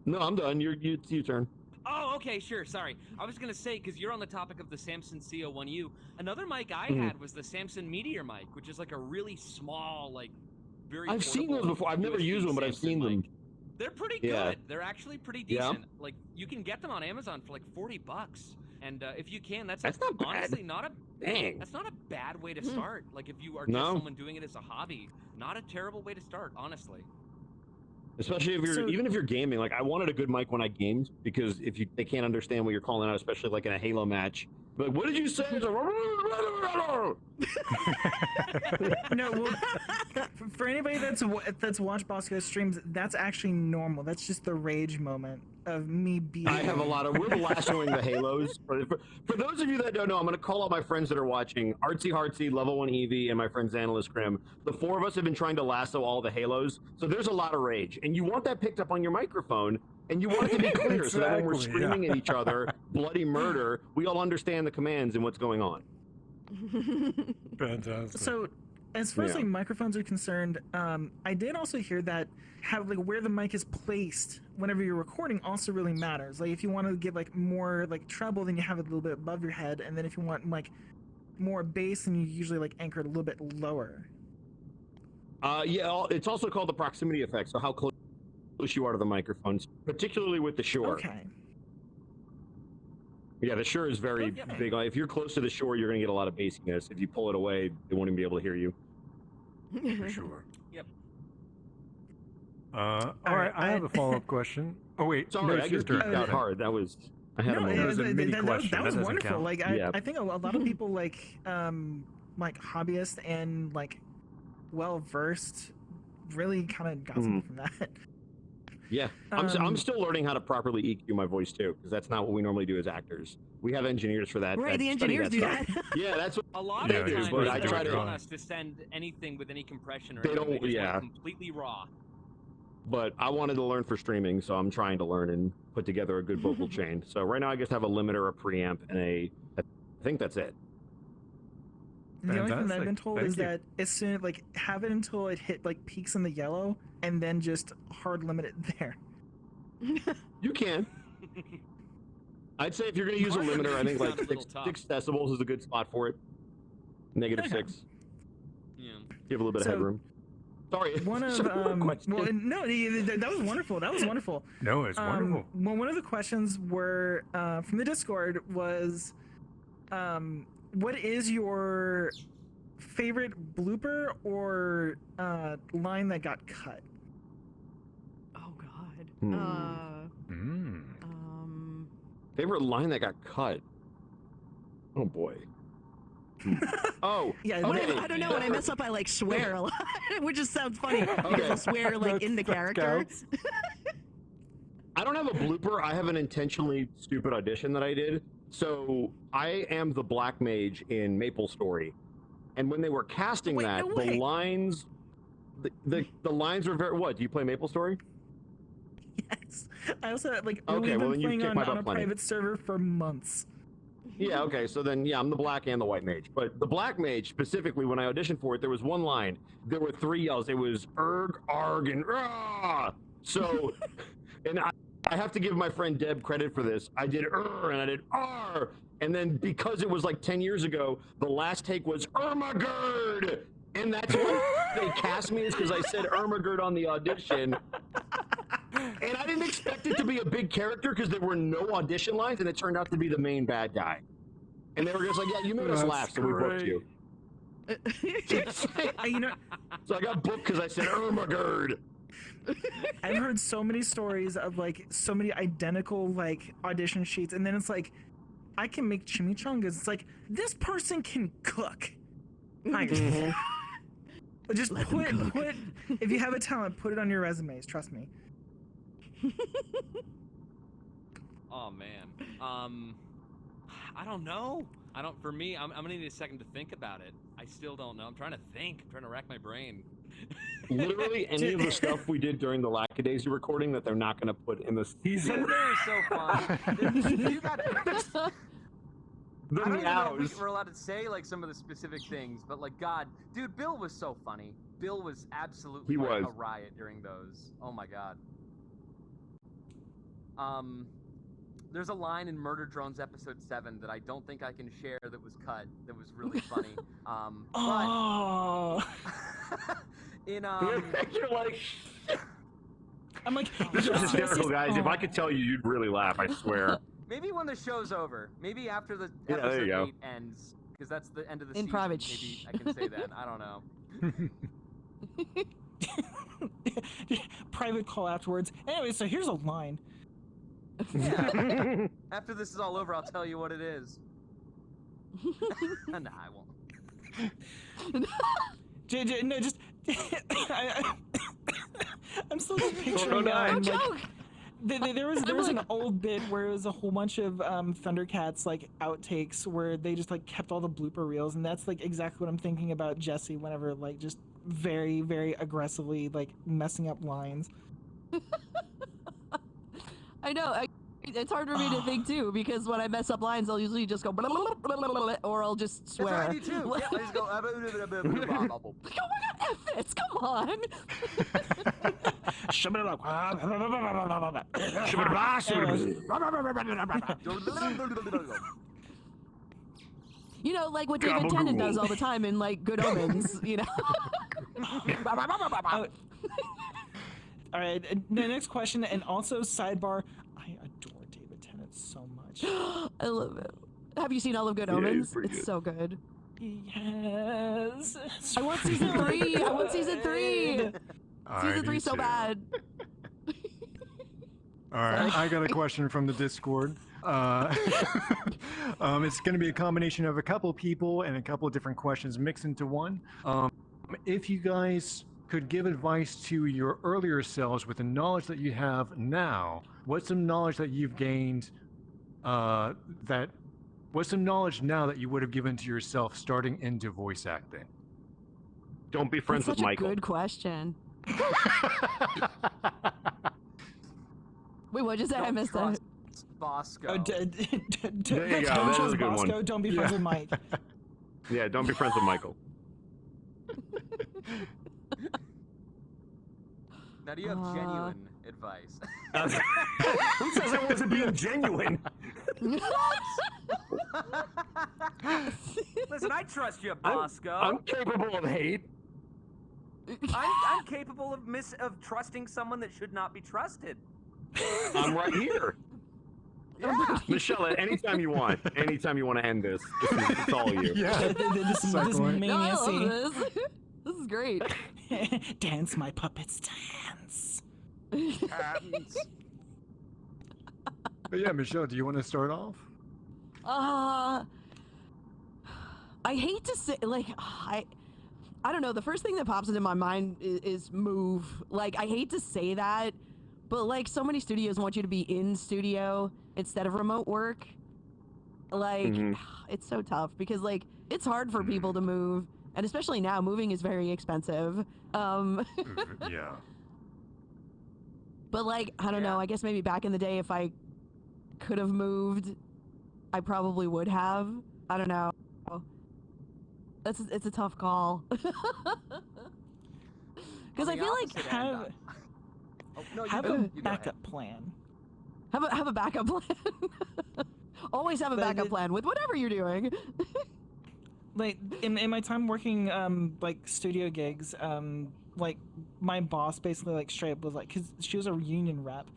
Speaker 5: No, I'm done. It's your turn.
Speaker 2: Oh, okay, sure. Sorry, I was gonna say, because you're on the topic of the Samson CO1U. Another mic I had was the Samson Meteor mic, which is like a really small, like very.
Speaker 5: I've seen those before. I've never used them, but I've seen them.
Speaker 2: They're pretty good. They're actually pretty decent. Like you can get them on Amazon for like $40, and if you can, that's not honestly not a that's not a bad way to start. Like if you are just someone doing it as a hobby, not a terrible way to start, honestly.
Speaker 5: Especially if you're even if you're gaming. Like I wanted a good mic when I gamed, because if they can't understand what you're calling out, especially like in a Halo match. But what did you say?
Speaker 1: No, well, for anybody that's watched Bosco streams, that's actually normal. That's just the rage moment of me being.
Speaker 5: I have a lot of. We're lassoing the Halos. For those of you that don't know, I'm going to call out my friends that are watching. Artsy Hartsy, Level 1 Eevee, and my friend Xanalis Grim. The four of us have been trying to lasso all the Halos. So there's a lot of rage, and you want that picked up on your microphone. And you want it to be clear, so that when we're screaming at each other, bloody murder, we all understand the commands and what's going on.
Speaker 3: Fantastic.
Speaker 1: So, as far as like microphones are concerned, I did also hear that like where the mic is placed whenever you're recording also really matters. Like if you want to get like more like treble, then you have it a little bit above your head, and then if you want like more bass, then you usually like anchor it a little bit lower.
Speaker 5: It's also called the proximity effect. So how close you are to the microphones, particularly with the Shure.
Speaker 1: Okay.
Speaker 5: Yeah, the Shure is very big. If you're close to the Shure, you're going to get a lot of bassiness. If you pull it away, they won't even be able to hear you.
Speaker 3: For sure.
Speaker 2: Yep.
Speaker 3: All right, I have a follow-up question. Oh wait,
Speaker 5: sorry,
Speaker 3: no,
Speaker 5: I just geeked out hard. That was I had a moment.
Speaker 3: That was a mini question.
Speaker 1: That was wonderful.
Speaker 3: Count.
Speaker 1: Like I think a lot of people like hobbyists and like well versed really kind of got something from that.
Speaker 5: Yeah, I'm still learning how to properly EQ my voice too, because that's not what we normally do as actors. We have engineers for that.
Speaker 6: Right, the engineers do that.
Speaker 5: Yeah, that's what
Speaker 2: a lot of times
Speaker 5: but I
Speaker 2: they
Speaker 5: try
Speaker 2: don't
Speaker 5: to
Speaker 2: want us to send anything with any compression or
Speaker 5: They
Speaker 2: anything.
Speaker 5: don't-
Speaker 2: They just
Speaker 5: yeah.
Speaker 2: want it completely raw.
Speaker 5: But I wanted to learn for streaming, so I'm trying to learn and put together a good vocal chain. So right now I just have a limiter, a preamp, and I think that's it.
Speaker 1: The only thing that I've
Speaker 3: Fantastic.
Speaker 1: been told
Speaker 3: Thank
Speaker 1: is
Speaker 3: you.
Speaker 1: that as soon like have it until it hit like peaks in the yellow, and then just hard limit it there.
Speaker 5: You can. I'd say if you're going to use a limiter, I think like
Speaker 2: Sounds a little tough.
Speaker 5: 6 decibels is a good spot for it. Negative
Speaker 1: Okay.
Speaker 5: 6.
Speaker 2: Yeah.
Speaker 5: Give a little bit
Speaker 1: So,
Speaker 5: of headroom. Sorry.
Speaker 1: One of
Speaker 5: question.
Speaker 1: well, no, that was wonderful. That was wonderful.
Speaker 3: No, it's wonderful.
Speaker 1: Well, one of the questions were from the Discord was, what is your favorite blooper or line that got cut?
Speaker 6: Oh God.
Speaker 3: Mm.
Speaker 5: Favorite line that got cut? Oh boy. Oh,
Speaker 1: Yeah,
Speaker 5: okay.
Speaker 6: I don't know. When I mess up, I like swear a lot, which just sounds funny because I swear like in the
Speaker 3: That
Speaker 6: character.
Speaker 3: counts.
Speaker 5: I don't have a blooper. I have an intentionally stupid audition that I did. So I am the Black Mage in Maple Story, and when they were casting
Speaker 1: Wait,
Speaker 5: that,
Speaker 1: no
Speaker 5: the
Speaker 1: way.
Speaker 5: lines, the lines were very. What? Do you play Maple Story?
Speaker 1: Yes. I also like
Speaker 5: Okay,
Speaker 1: we've
Speaker 5: well,
Speaker 1: been
Speaker 5: then you
Speaker 1: playing
Speaker 5: kicked
Speaker 1: on
Speaker 5: my
Speaker 1: a
Speaker 5: butt plenty.
Speaker 1: private server for months.
Speaker 5: Yeah, okay, so then, yeah, I'm the black and the white mage. But the black mage, specifically, when I auditioned for it, there was one line. There were 3 yells. It was erg, arg, and rah! So, and I have to give my friend Deb credit for this. I did and I did R. And then because it was like 10 years ago, the last take was Ermagerd! And that's when they cast me, is because I said Ermagerd on the audition. And I didn't expect it to be a big character because there were no audition lines, and it turned out to be the main bad guy. And they were just like, yeah, you made us laugh, so we booked you.
Speaker 1: You know,
Speaker 5: So I got booked because I said Ermagerd.
Speaker 1: I've heard so many stories of like so many identical like audition sheets, and then it's like, I can make chimichangas. It's like, this person can cook. Just put if you have a talent, put it on your resumes. Trust me.
Speaker 2: Oh man. I don't know. For me, I'm gonna need a second to think about it. I still don't know. I'm trying to think. I'm trying to rack my brain.
Speaker 5: Literally any of the stuff we did during the Lackadaisy recording that they're not going to put in the season.
Speaker 2: They're so fun. You got it. I don't even know if we're allowed to say like some of the specific things, but like, God, dude, Bill was so funny. Bill was absolutely a riot during those. Oh my God. There's a line in Murder Drones episode 7 that I don't think I can share that was cut. That was really funny.
Speaker 1: Oh.
Speaker 2: But in
Speaker 5: You're like,
Speaker 1: I'm like,
Speaker 5: this is hysterical, guys. If I could tell you, you'd really laugh. I swear.
Speaker 2: Maybe when the show's over. Maybe after the
Speaker 5: there you
Speaker 2: episode
Speaker 5: go.
Speaker 2: 8 ends, because that's the end of the
Speaker 6: In
Speaker 2: season.
Speaker 6: private.
Speaker 2: Maybe I can say that. I don't know.
Speaker 1: private call afterwards. Anyway, so here's a line.
Speaker 2: Yeah. After this is all over, I'll tell you what it is. Nah, I won't.
Speaker 1: No, just I'm still just picturing like, there was an old bit where it was a whole bunch of Thundercats like outtakes where they just like kept all the blooper reels, and that's like exactly what I'm thinking about Jessie whenever like just very, very aggressively like messing up lines.
Speaker 6: I know. It's hard for me to think too, because when I mess up lines, I'll usually just go blah, blah, blah, blah, blah, blah, or I'll just swear.
Speaker 2: That's what I do too. Yeah, I just go.
Speaker 6: Oh my God, F this! Come on. You know, like what David Tennant does all the time in like Good Omens. You know.
Speaker 1: All right, the next question, and also sidebar, I adore David Tennant so much.
Speaker 6: I love it. Have you seen all of Good Omens? It's
Speaker 5: good.
Speaker 6: so good.
Speaker 1: Yes.
Speaker 6: I want season 3. I want season 3. Season 3 so bad.
Speaker 3: All right, I got a question from the Discord. It's going to be a combination of a couple people and a couple of different questions mixed into one. If you guys could give advice to your earlier selves with the knowledge that you have now, what's some knowledge that you've gained what's some knowledge now that you would have given to yourself starting into voice acting?
Speaker 5: Don't be friends
Speaker 6: That's
Speaker 5: with Michael.
Speaker 6: Such a good question. Wait, what'd you say? I missed that.
Speaker 2: Bosco.
Speaker 1: Oh,
Speaker 5: There you go.
Speaker 1: Don't
Speaker 5: That
Speaker 1: trust
Speaker 5: is a good
Speaker 1: Bosco.
Speaker 5: one.
Speaker 1: Don't be friends with Mike.
Speaker 5: Yeah, don't be friends with Michael.
Speaker 2: Now, do you have genuine advice?
Speaker 5: Who says I wasn't being genuine?
Speaker 2: Listen, I trust you, Bosco.
Speaker 5: I'm capable of hate.
Speaker 2: I'm capable of trusting someone that should not be trusted.
Speaker 5: I'm right here.
Speaker 2: Yeah.
Speaker 5: Michele, anytime you want to end this, it's all you.
Speaker 1: Yeah, this
Speaker 6: No, I
Speaker 1: mania
Speaker 6: love
Speaker 1: scene.
Speaker 6: this. This is great.
Speaker 1: Dance, my puppets, dance.
Speaker 3: But yeah, Michele, do you want to start off?
Speaker 6: I hate to say, like, I don't know. The first thing that pops into my mind is move. Like, I hate to say that, but like, so many studios want you to be in studio instead of remote work. Like, it's so tough because like it's hard for people to move, and especially now, moving is very expensive.
Speaker 3: Yeah.
Speaker 6: But like, I don't know. I guess maybe back in the day, if I could have moved, I probably would have. I don't know. It's a tough call. Because I feel like
Speaker 1: have a backup plan.
Speaker 6: have a backup plan. Always have a backup plan with whatever you're doing.
Speaker 1: Like in my time working like studio gigs, like my boss basically like straight up was like, because she was a union rep,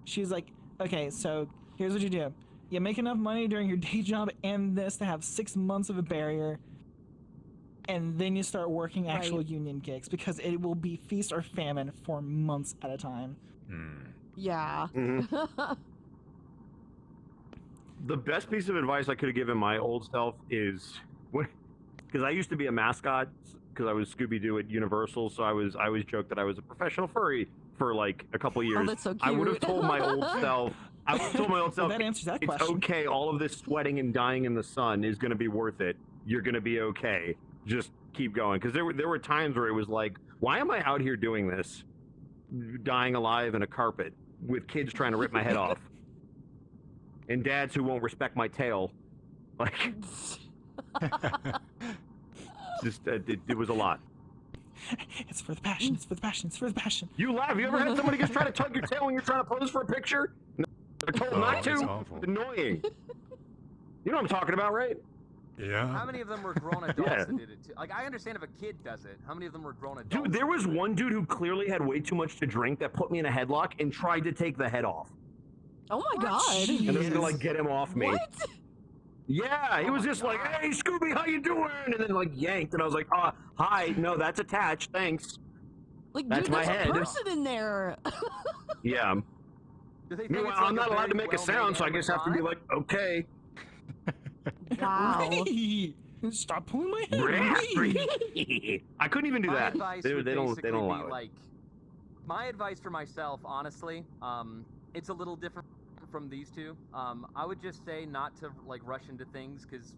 Speaker 1: she was like, okay, so here's what you do: you make enough money during your day job and this to have 6 months of a barrier, and then you start working actual union gigs, because it will be feast or famine for months at a time.
Speaker 6: Yeah.
Speaker 5: The best piece of advice I could have given my old self is, because I used to be a mascot, because I was Scooby-Doo at Universal, so I always joked that I was a professional furry for like a couple years.
Speaker 6: Oh, that's so cute.
Speaker 5: I would have told my old self,
Speaker 1: That answers that
Speaker 5: it's
Speaker 1: question.
Speaker 5: okay, all of this sweating and dying in the sun is going to be worth it. You're going to be okay. Just keep going. Because there were times where it was like, why am I out here doing this? Dying alive in a carpet with kids trying to rip my head off. And dads who won't respect my tail. Like, just it was a lot.
Speaker 1: It's for the passion. It's for the passion. It's for the passion.
Speaker 5: You laugh. You ever had somebody just try to tug your tail when you're trying to pose for a picture? No, they're told not to.
Speaker 3: That's awful.
Speaker 5: It's annoying. You know what I'm talking about, right?
Speaker 3: Yeah.
Speaker 7: How many of them were grown adults that did it too? Like, I understand if a kid does it. How many of them were grown adults?
Speaker 5: Dude, there was one dude who clearly had way too much to drink that put me in a headlock and tried to take the head off.
Speaker 6: Oh my god.
Speaker 5: And they were gonna like get him off me.
Speaker 6: What?
Speaker 5: Yeah, he was just like, "Hey, Scooby, how you doing?" And then like yanked, and I was like, hi, no, that's attached, thanks."
Speaker 6: Like,
Speaker 5: That's
Speaker 6: dude,
Speaker 5: my
Speaker 6: there's
Speaker 5: head.
Speaker 6: a person in there.
Speaker 5: Yeah.
Speaker 7: Do they think
Speaker 5: Meanwhile,
Speaker 7: it's like
Speaker 5: I'm not allowed to
Speaker 7: very
Speaker 5: make a sound, so I guess I have to be
Speaker 7: animatronic?
Speaker 5: like, "Okay."
Speaker 6: Wow.
Speaker 1: Hey, stop pulling my hair.
Speaker 5: I couldn't even do
Speaker 7: My
Speaker 5: that.
Speaker 7: advice
Speaker 5: They
Speaker 7: would
Speaker 5: don't
Speaker 7: basically
Speaker 5: allow
Speaker 7: be
Speaker 5: it.
Speaker 7: like, my advice for myself, honestly, it's a little different from these two. I would just say not to like rush into things, because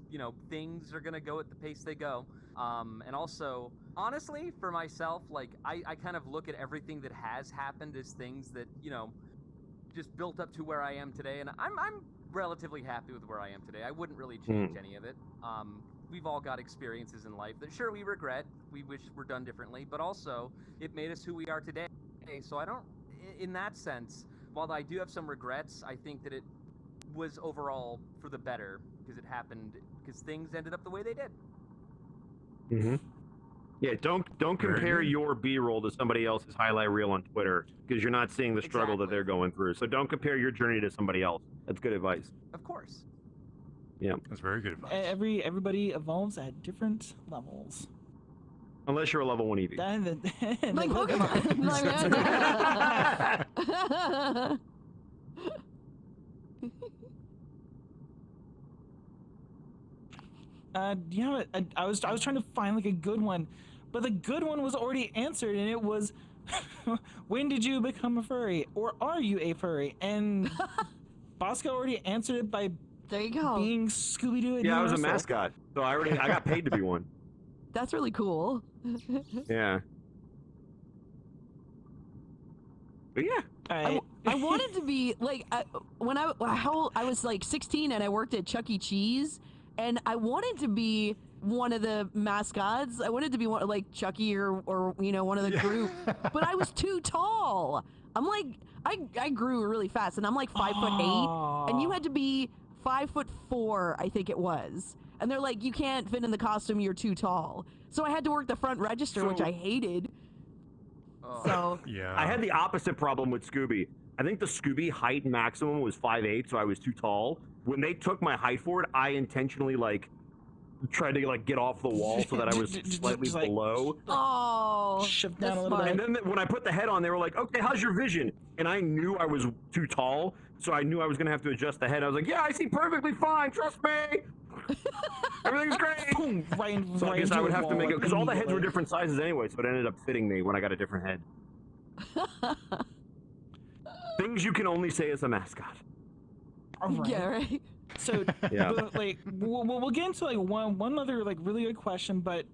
Speaker 7: things are gonna go at the pace they go. And also, honestly, for myself, like I kind of look at everything that has happened as things that just built up to where I am today, and I'm relatively happy with where I am today. I wouldn't really change any of it. We've all got experiences in life that sure we regret, we wish were done differently, but also it made us who we are today. So I don't, in that sense, while I do have some regrets, I think that it was overall for the better, because it happened, because things ended up the way they did.
Speaker 5: Yeah, don't compare your B-roll to somebody else's highlight reel on Twitter, because you're not seeing the struggle that they're going through. So don't compare your journey to somebody else. That's good advice.
Speaker 7: Of course.
Speaker 5: Yeah.
Speaker 3: That's very good advice.
Speaker 1: Everybody evolves at different levels.
Speaker 5: Unless you're a level 1 EV.
Speaker 6: Like Pokemon.
Speaker 1: Yeah, I was trying to find like a good one, but the good one was already answered, and it was, when did you become a furry, or are you a furry? And Bosco already answered it by
Speaker 6: There you go.
Speaker 1: being Scooby-Doo. At
Speaker 5: Yeah, I was a
Speaker 1: Universal.
Speaker 5: mascot, so I got paid to be one.
Speaker 6: That's really cool.
Speaker 5: Yeah. But yeah.
Speaker 1: All right.
Speaker 6: I wanted to be like when I was like 16 and I worked at Chuck E. Cheese, and I wanted to be one of the mascots. I wanted to be one like Chucky or one of the group, but I was too tall. I'm like I grew really fast, and I'm like 5'8", and you had to be 5'4", I think it was. And they're like, you can't fit in the costume, you're too tall. So I had to work the front register, which I hated.
Speaker 7: Oh.
Speaker 6: So
Speaker 3: Yeah.
Speaker 5: I had the opposite problem with Scooby. I think the Scooby height maximum was 5'8", so I was too tall. When they took my height for it, I intentionally tried to get off the wall so that I was slightly
Speaker 1: Just, like,
Speaker 5: below.
Speaker 6: oh,
Speaker 1: Shift down
Speaker 6: that's
Speaker 1: a little
Speaker 6: smart.
Speaker 1: bit.
Speaker 5: And then when I put the head on, they were like, "Okay, how's your vision?" And I knew I was too tall, so I knew I was gonna have to adjust the head. I was like, "Yeah, I see perfectly fine. Trust me. Everything's great."
Speaker 1: Boom, right,
Speaker 5: So I
Speaker 1: right
Speaker 5: guess
Speaker 1: into
Speaker 5: I would
Speaker 1: the
Speaker 5: have to
Speaker 1: wall,
Speaker 5: make it, because all the heads were
Speaker 1: immediately.
Speaker 5: different sizes anyway, so it ended up fitting me when I got a different head. Things you can only say as a mascot.
Speaker 1: All right.
Speaker 6: Yeah, right.
Speaker 1: So,
Speaker 5: Yeah.
Speaker 1: but, like, we'll get into like one other like really good question, but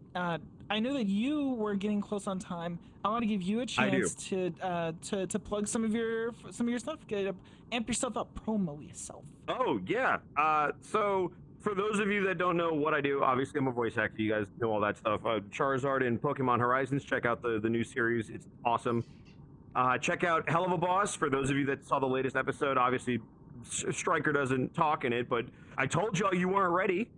Speaker 1: I know that you were getting close on time. I want to give you a chance to plug some of your stuff. Amp yourself up, promo yourself.
Speaker 5: Oh yeah. So for those of you that don't know what I do, obviously I'm a voice actor. You guys know all that stuff. Charizard in Pokemon Horizons. Check out the new series. It's awesome. Check out Helluvaboss for those of you that saw the latest episode. Obviously, Stryker doesn't talk in it, but I told y'all you weren't ready.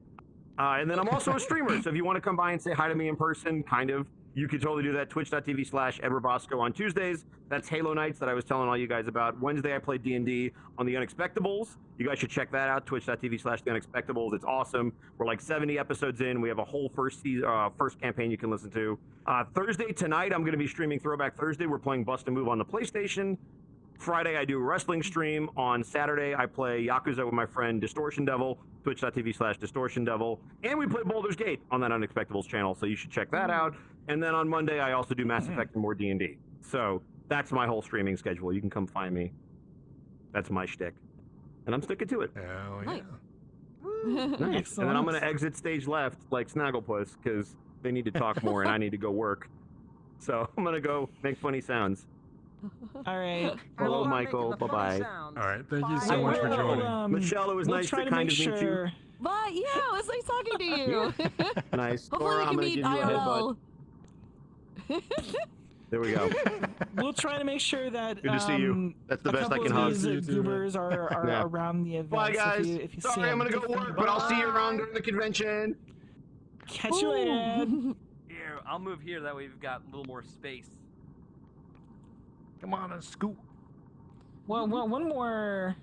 Speaker 5: And then I'm also a streamer, so if you want to come by and say hi to me in person, kind of, you could totally do that. Twitch.tv/Edward Bosco on Tuesdays. That's Halo Nights that I was telling all you guys about. Wednesday, I play D&D on The Unexpectables. You guys should check that out, twitch.tv/The Unexpectables. It's awesome. We're like 70 episodes in. We have a whole first campaign you can listen to. Thursday, tonight, I'm going to be streaming Throwback Thursday. We're playing Bust a Move on the PlayStation. Friday, I do a wrestling stream. On Saturday, I play Yakuza with my friend Distortion Devil, twitch.tv/Distortion Devil. And we play Baldur's Gate on that Unexpectables channel, so you should check that out. And then on Monday, I also do Mass Effect and more D&D. So that's my whole streaming schedule. You can come find me. That's my shtick. And I'm sticking to it.
Speaker 3: Hell
Speaker 6: Nice.
Speaker 5: Nice. And then I'm going to exit stage left like Snagglepuss, because they need to talk more and I need to go work. So I'm going to go make funny sounds.
Speaker 1: All right.
Speaker 5: Hello,
Speaker 7: Well,
Speaker 5: Michael. Bye-bye.
Speaker 3: All right, thank you so
Speaker 6: Bye.
Speaker 3: much for joining.
Speaker 5: Michelle, it was
Speaker 1: we'll
Speaker 5: nice
Speaker 1: try
Speaker 5: to
Speaker 1: to
Speaker 5: kind
Speaker 1: make
Speaker 5: of meet you.
Speaker 1: sure.
Speaker 6: But yeah, it was nice talking to you.
Speaker 5: Nice.
Speaker 6: Hopefully
Speaker 5: Sora,
Speaker 6: we
Speaker 5: I'm
Speaker 6: can
Speaker 5: gonna
Speaker 6: meet
Speaker 5: give you a headbutt.
Speaker 6: IRL.
Speaker 5: There we go.
Speaker 1: We'll try to make sure that
Speaker 5: Good to see you. That's the
Speaker 1: a
Speaker 5: best I
Speaker 1: couple
Speaker 5: can
Speaker 1: of
Speaker 5: hug.
Speaker 1: these
Speaker 3: See you too,
Speaker 1: goobers are
Speaker 5: Yeah.
Speaker 1: around the event.
Speaker 5: Bye, guys.
Speaker 1: If you see
Speaker 5: Sorry, I'm
Speaker 1: them,
Speaker 5: gonna go
Speaker 1: give them
Speaker 5: work, but I'll see you
Speaker 6: Bye.
Speaker 5: around during the convention.
Speaker 1: Catch you later.
Speaker 2: Here, I'll move here. That way we've got a little more space.
Speaker 3: Come on, and scoot.
Speaker 1: Well, one more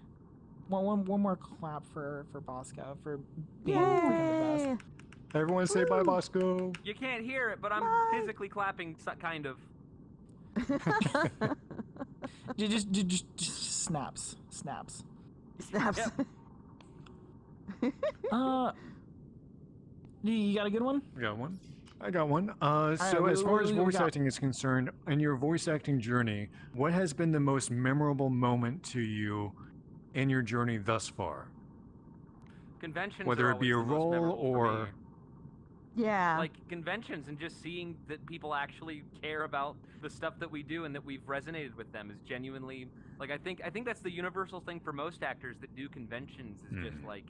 Speaker 1: clap for Bosco for being freaking the
Speaker 6: Yay!
Speaker 3: Everyone say bye, Bosco.
Speaker 2: You can't hear it, but I'm
Speaker 6: Bye.
Speaker 2: physically clapping, kind of.
Speaker 1: best. Just snaps.
Speaker 6: Snaps.
Speaker 2: Yep.
Speaker 1: You got a good one?
Speaker 3: I got one. I got one.
Speaker 1: right,
Speaker 3: So as far as
Speaker 1: what we
Speaker 3: voice
Speaker 1: got?
Speaker 3: acting is concerned, in your voice acting journey, what has been the most memorable moment to you in your journey thus far?
Speaker 2: Conventions
Speaker 3: Whether
Speaker 2: are
Speaker 3: it be
Speaker 2: always
Speaker 3: a
Speaker 2: the most
Speaker 3: role
Speaker 2: memorable for
Speaker 3: or-
Speaker 2: me.
Speaker 6: Yeah.
Speaker 2: Like conventions and just seeing that people actually care about the stuff that we do and that we've resonated with them is genuinely like I think that's the universal thing for most actors that do conventions is just like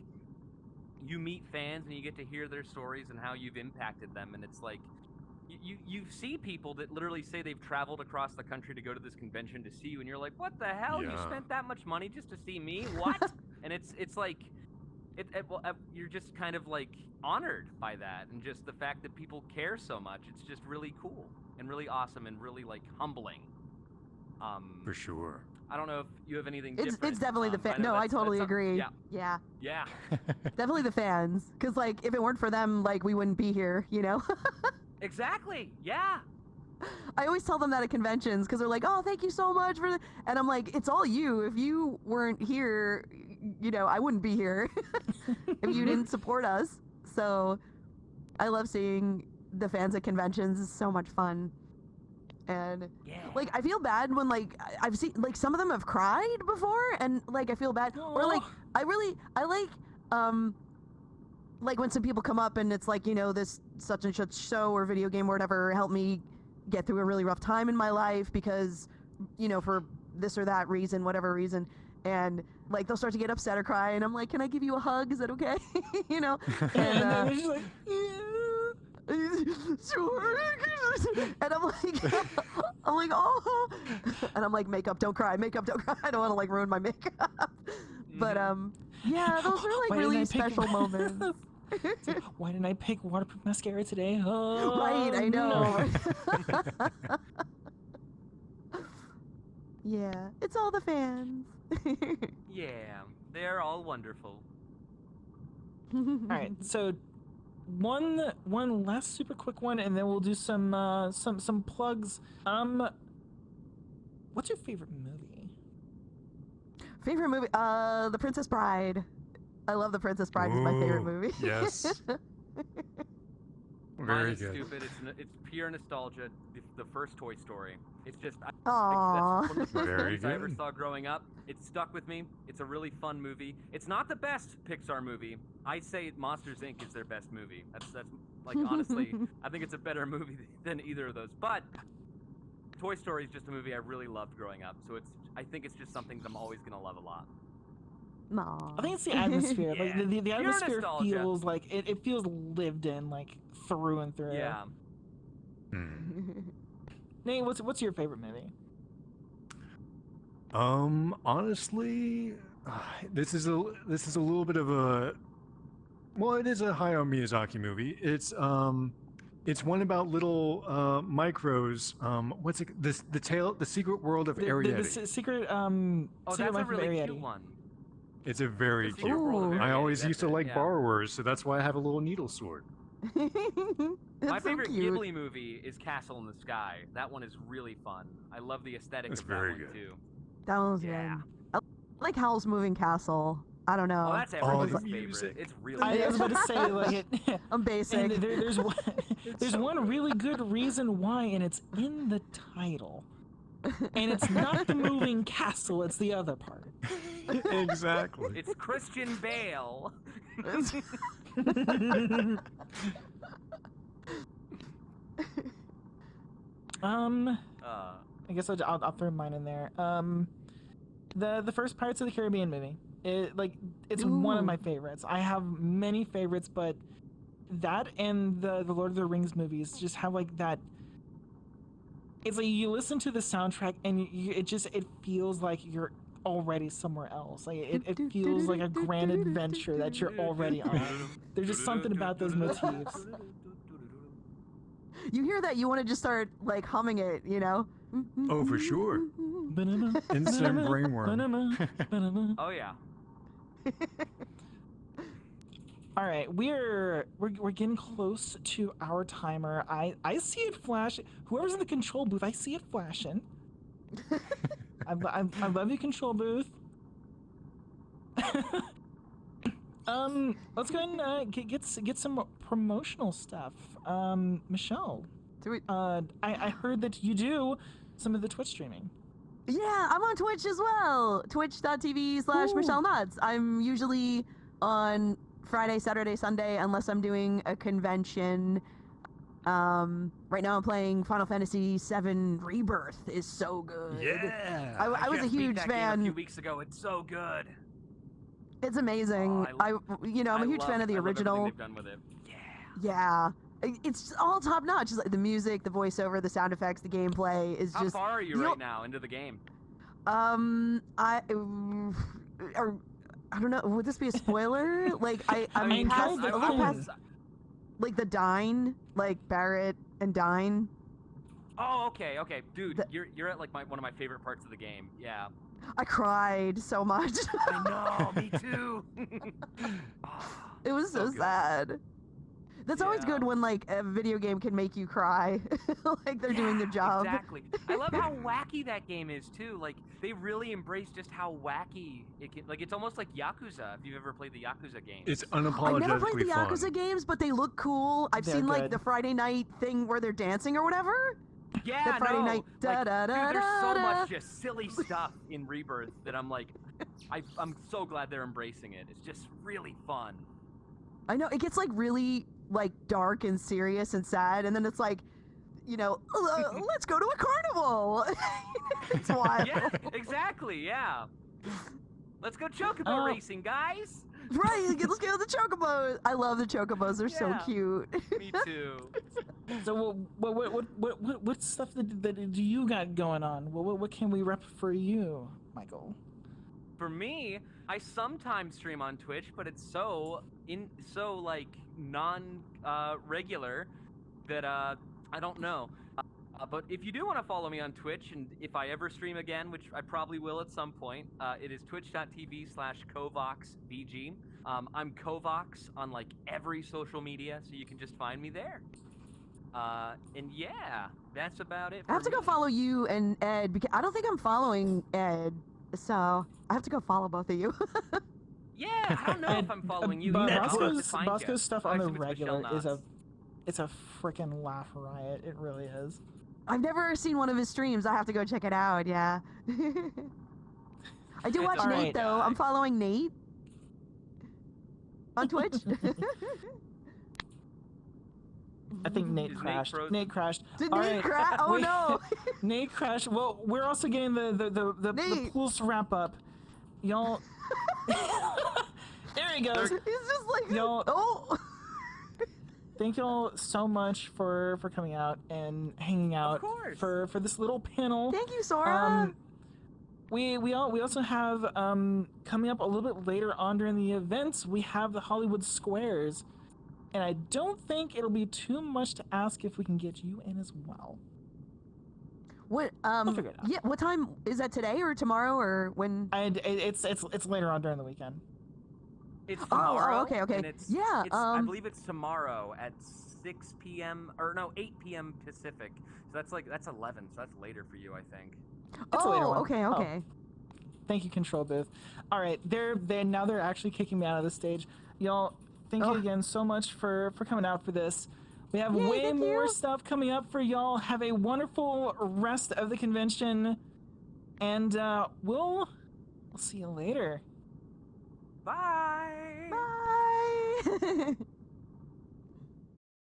Speaker 2: you meet fans and you get to hear their stories and how you've impacted them, and it's like you see people that literally say they've traveled across the country to go to this convention to see you, and you're like, what the hell? You
Speaker 3: Yeah.
Speaker 2: spent that much money just to see me? What? And it's like you're just kind of like honored by that, and just the fact that people care so much. It's just really cool and really awesome and really like humbling.
Speaker 3: For sure.
Speaker 2: I don't know if you have anything
Speaker 6: It's
Speaker 2: different.
Speaker 6: definitely the
Speaker 2: I
Speaker 6: fan.
Speaker 2: know
Speaker 6: No, I
Speaker 2: that's
Speaker 6: totally
Speaker 2: some-
Speaker 6: agree.
Speaker 2: Yeah,
Speaker 6: Yeah.
Speaker 2: yeah.
Speaker 6: Definitely the fans. Because, like, if it weren't for them, like, we wouldn't be here, you know?
Speaker 2: Exactly. Yeah.
Speaker 6: I always tell them that at conventions because they're like, oh, thank you so much for the... And I'm like, it's all you. If you weren't here, you know, I wouldn't be here if you didn't support us. So I love seeing the fans at conventions. It's so much fun. And
Speaker 2: Yeah.
Speaker 6: like, I feel bad when, like, I've seen, like, some of them have cried before, and like, I feel bad. Or like, I like when some people come up and it's like, you know, this such and such show or video game or whatever helped me get through a really rough time in my life because, you know, for this or that reason, whatever reason. And like, they'll start to get upset or cry, and I'm like, can I give you a hug? Is that okay? You know?
Speaker 1: And
Speaker 6: And,
Speaker 1: they're just like,
Speaker 6: sure. And I'm like, oh. And I'm like, makeup, don't cry. Makeup, don't cry. I don't want to like ruin my makeup. But yeah, those are like
Speaker 1: Why didn't
Speaker 6: really
Speaker 1: I pick-
Speaker 6: special moments.
Speaker 1: It's like, why didn't I pick waterproof mascara today? Oh,
Speaker 6: Right, I know.
Speaker 1: no.
Speaker 6: Yeah, it's all the fans.
Speaker 2: Yeah. They're all wonderful.
Speaker 1: All right, so one last super quick one, and then we'll do some plugs. What's your favorite movie?
Speaker 6: Favorite movie? The Princess Bride. I love The Princess Bride. It's my favorite
Speaker 3: Ooh,
Speaker 6: movie.
Speaker 3: yes.
Speaker 2: Mine
Speaker 3: Very
Speaker 2: is
Speaker 3: good.
Speaker 2: stupid. It's pure nostalgia. The first Toy Story. It's just
Speaker 6: Aww.
Speaker 2: that's one of the first
Speaker 3: Very
Speaker 2: movies I ever
Speaker 3: good.
Speaker 2: saw growing up.
Speaker 7: It stuck with me. It's a really fun movie. It's not the best Pixar movie. I say Monsters Inc. is their best movie. That's like, honestly, I think it's a better movie than either of those. But Toy Story is just a movie I really loved growing up. So I think it's just something that I'm always gonna love a lot.
Speaker 6: Aww.
Speaker 1: I think it's the atmosphere.
Speaker 2: Yeah.
Speaker 1: Like the
Speaker 7: Pure
Speaker 1: atmosphere
Speaker 7: nostalgia.
Speaker 1: feels like it feels lived in, like through and through.
Speaker 7: Yeah.
Speaker 1: Nate, what's your favorite movie?
Speaker 3: Honestly, this is a little bit of a, well, it is a Hayao Miyazaki movie. It's one about little micros. What's it? The Secret World of Arrietty.
Speaker 1: The secret
Speaker 7: Oh,
Speaker 1: Secret
Speaker 7: that's a
Speaker 1: Life of
Speaker 7: really
Speaker 1: Arrietty.
Speaker 7: cute one.
Speaker 3: It's a very
Speaker 7: The
Speaker 3: cute.
Speaker 7: Secret World of
Speaker 6: Ooh.
Speaker 3: I
Speaker 7: Arrietty,
Speaker 3: always
Speaker 7: that's
Speaker 3: used to
Speaker 7: it,
Speaker 3: like
Speaker 7: yeah.
Speaker 3: borrowers, so that's why I have a little needle sword.
Speaker 7: My
Speaker 6: That's so
Speaker 7: favorite
Speaker 6: cute.
Speaker 7: Ghibli movie is Castle in the Sky. That one is really fun. I love the aesthetic
Speaker 3: That's
Speaker 7: of
Speaker 3: very
Speaker 7: that one
Speaker 3: good.
Speaker 7: too.
Speaker 6: That one was
Speaker 7: Yeah.
Speaker 6: good. I like Howl's Moving Castle. I don't know.
Speaker 7: Oh, that's
Speaker 3: Oh,
Speaker 7: everybody's
Speaker 3: the
Speaker 7: favorite.
Speaker 3: music.
Speaker 7: It's really
Speaker 1: I
Speaker 7: good.
Speaker 1: was about to say like it.
Speaker 6: I'm basic.
Speaker 1: And there's one, there's
Speaker 3: so
Speaker 1: one
Speaker 3: good.
Speaker 1: really good reason why, and it's in the title. And it's not the moving castle; it's the other part.
Speaker 3: Exactly.
Speaker 7: It's Christian Bale.
Speaker 1: I guess I'll throw mine in there. The first Pirates of the Caribbean movie. It's one of
Speaker 6: Ooh.
Speaker 1: my favorites. I have many favorites, but that and the Lord of the Rings movies just have like that. It's like you listen to the soundtrack and it feels like you're already somewhere else. Like it feels like a grand adventure that you're already on. There's just something about those motifs.
Speaker 6: You hear that, you want to just start like humming it, you know?
Speaker 3: Oh, for sure. Instant brainworm.
Speaker 7: Oh yeah.
Speaker 1: All right, we're getting close to our timer. I see it flash. Whoever's in the control booth, I see it flashing. I love you, control booth. Let's go ahead and get some promotional stuff. Michelle,
Speaker 6: Do we-
Speaker 1: I heard that you do some of the Twitch streaming.
Speaker 6: Yeah, I'm on Twitch as well. Twitch.tv/Michele Knotz. I'm usually on Friday, Saturday, Sunday, unless I'm doing a convention. Right now I'm playing Final Fantasy VII Rebirth. Is so good.
Speaker 3: Yeah.
Speaker 6: I was a
Speaker 7: just beat
Speaker 6: huge
Speaker 7: that game
Speaker 6: fan.
Speaker 7: a few weeks ago. It's so good.
Speaker 6: It's amazing.
Speaker 7: Oh,
Speaker 6: I'm a huge fan of the
Speaker 7: I love
Speaker 6: original.
Speaker 7: everything they've done with it.
Speaker 6: Yeah. It's all top notch. Like the music, the voiceover, the sound effects, the gameplay is
Speaker 7: How
Speaker 6: just.
Speaker 7: far are you
Speaker 6: you'll-
Speaker 7: right now into the game?
Speaker 6: I don't know. Would this be a spoiler? Like I'm
Speaker 1: mean,
Speaker 6: past,
Speaker 1: kind
Speaker 6: a
Speaker 1: of.
Speaker 6: little past, like the Dine, like Barrett and Dine.
Speaker 7: Oh, okay, dude,
Speaker 6: The-
Speaker 7: you're at like one of my favorite parts of the game. Yeah.
Speaker 6: I cried so much.
Speaker 7: I know, me too.
Speaker 6: It was so
Speaker 7: good.
Speaker 6: sad. That's always
Speaker 7: Yeah.
Speaker 6: good when like a video game can make you cry, like they're doing their job.
Speaker 7: Exactly. I love how wacky that game is too. Like they really embrace just how wacky it can. Like it's almost like Yakuza. If you've ever played the Yakuza games.
Speaker 3: It's
Speaker 6: I've never played
Speaker 3: unapologetically
Speaker 6: the
Speaker 3: fun.
Speaker 6: Yakuza games, but they look cool. I've
Speaker 1: They're
Speaker 6: seen like
Speaker 1: good.
Speaker 6: the Friday night thing where they're dancing or whatever.
Speaker 7: yeah,
Speaker 6: the Friday
Speaker 7: no.
Speaker 6: night,
Speaker 7: Like,
Speaker 6: da, da,
Speaker 7: dude, there's
Speaker 6: da,
Speaker 7: so
Speaker 6: da.
Speaker 7: much just silly stuff in Rebirth that I'm like, I'm so glad they're embracing it. It's just really fun.
Speaker 6: I know it gets like really like dark and serious and sad, and then it's like, you know, let's go to a carnival. It's wild.
Speaker 7: Yeah, exactly. Yeah. Let's go chocobo
Speaker 1: Oh.
Speaker 7: racing, guys.
Speaker 6: Right, let's go to the chocobos. I love the chocobos. They're so
Speaker 7: Yeah.
Speaker 6: cute.
Speaker 7: Me too.
Speaker 1: So what stuff that do you got going on? What can we rep for you, Michael?
Speaker 7: For me, I sometimes stream on Twitch, but it's so like non regular that I don't know. But if you do want to follow me on Twitch, and if I ever stream again, which I probably will at some point, it is twitch.tv/KovaxVG. I'm Kovach on like every social media, so you can just find me there. And yeah, that's about it.
Speaker 6: I have to go follow you and Ed because I don't think I'm following Ed, so I have to go follow both of you.
Speaker 7: Yeah, I don't know if I'm following you.
Speaker 1: But
Speaker 7: either. I'll have to
Speaker 1: Bosco's,
Speaker 7: find
Speaker 1: Bosco's
Speaker 7: ya.
Speaker 1: stuff
Speaker 7: I
Speaker 1: on the
Speaker 7: assume it's Michele
Speaker 1: regular
Speaker 7: Knotz.
Speaker 1: it's a freaking laugh riot. It really is.
Speaker 6: I've never seen one of his streams. I have to go check it out. Yeah. I do watch
Speaker 2: All
Speaker 6: Nate
Speaker 1: right.
Speaker 6: though. I'm following Nate on Twitch.
Speaker 1: I think Nate
Speaker 2: Is Nate
Speaker 1: crashed.
Speaker 2: frozen?
Speaker 1: Nate crashed.
Speaker 6: Did
Speaker 1: All
Speaker 6: Nate
Speaker 1: right,
Speaker 6: crash? Oh
Speaker 1: wait.
Speaker 6: no!
Speaker 1: Nate crashed. Well, we're also getting the
Speaker 6: Nate.
Speaker 1: pulse wrap up. Y'all. There he goes.
Speaker 6: He's just like,
Speaker 1: Y'all-
Speaker 6: oh.
Speaker 1: Thank y'all so much for coming out and hanging out
Speaker 2: course.
Speaker 1: for this little panel.
Speaker 6: Thank you, Sora.
Speaker 1: We also have coming up a little bit later on during the events, we have the Hollywood Squares. And I don't think it'll be too much to ask if we can get you in as well.
Speaker 6: What?
Speaker 1: We'll figure it out.
Speaker 6: Yeah. What time is that? Today or tomorrow or when?
Speaker 1: And it's later on during the weekend.
Speaker 2: It's
Speaker 6: Oh,
Speaker 2: tomorrow.
Speaker 6: okay, okay.
Speaker 2: And it's,
Speaker 6: Yeah,
Speaker 2: I believe it's tomorrow at 6 p.m. or no, 8 p.m. Pacific. So that's 11. So that's later for you, I think.
Speaker 1: It's a later one.
Speaker 6: Okay,
Speaker 1: Oh.
Speaker 6: okay.
Speaker 1: Thank you, Control Booth. All right, now they're actually kicking me out of the stage. Y'all, thank you again so much for coming out for this. We have
Speaker 6: Yay,
Speaker 1: way
Speaker 6: thank
Speaker 1: more
Speaker 6: you.
Speaker 1: stuff coming up for y'all. Have a wonderful rest of the convention, and we'll see you later.
Speaker 2: Bye.
Speaker 6: Bye.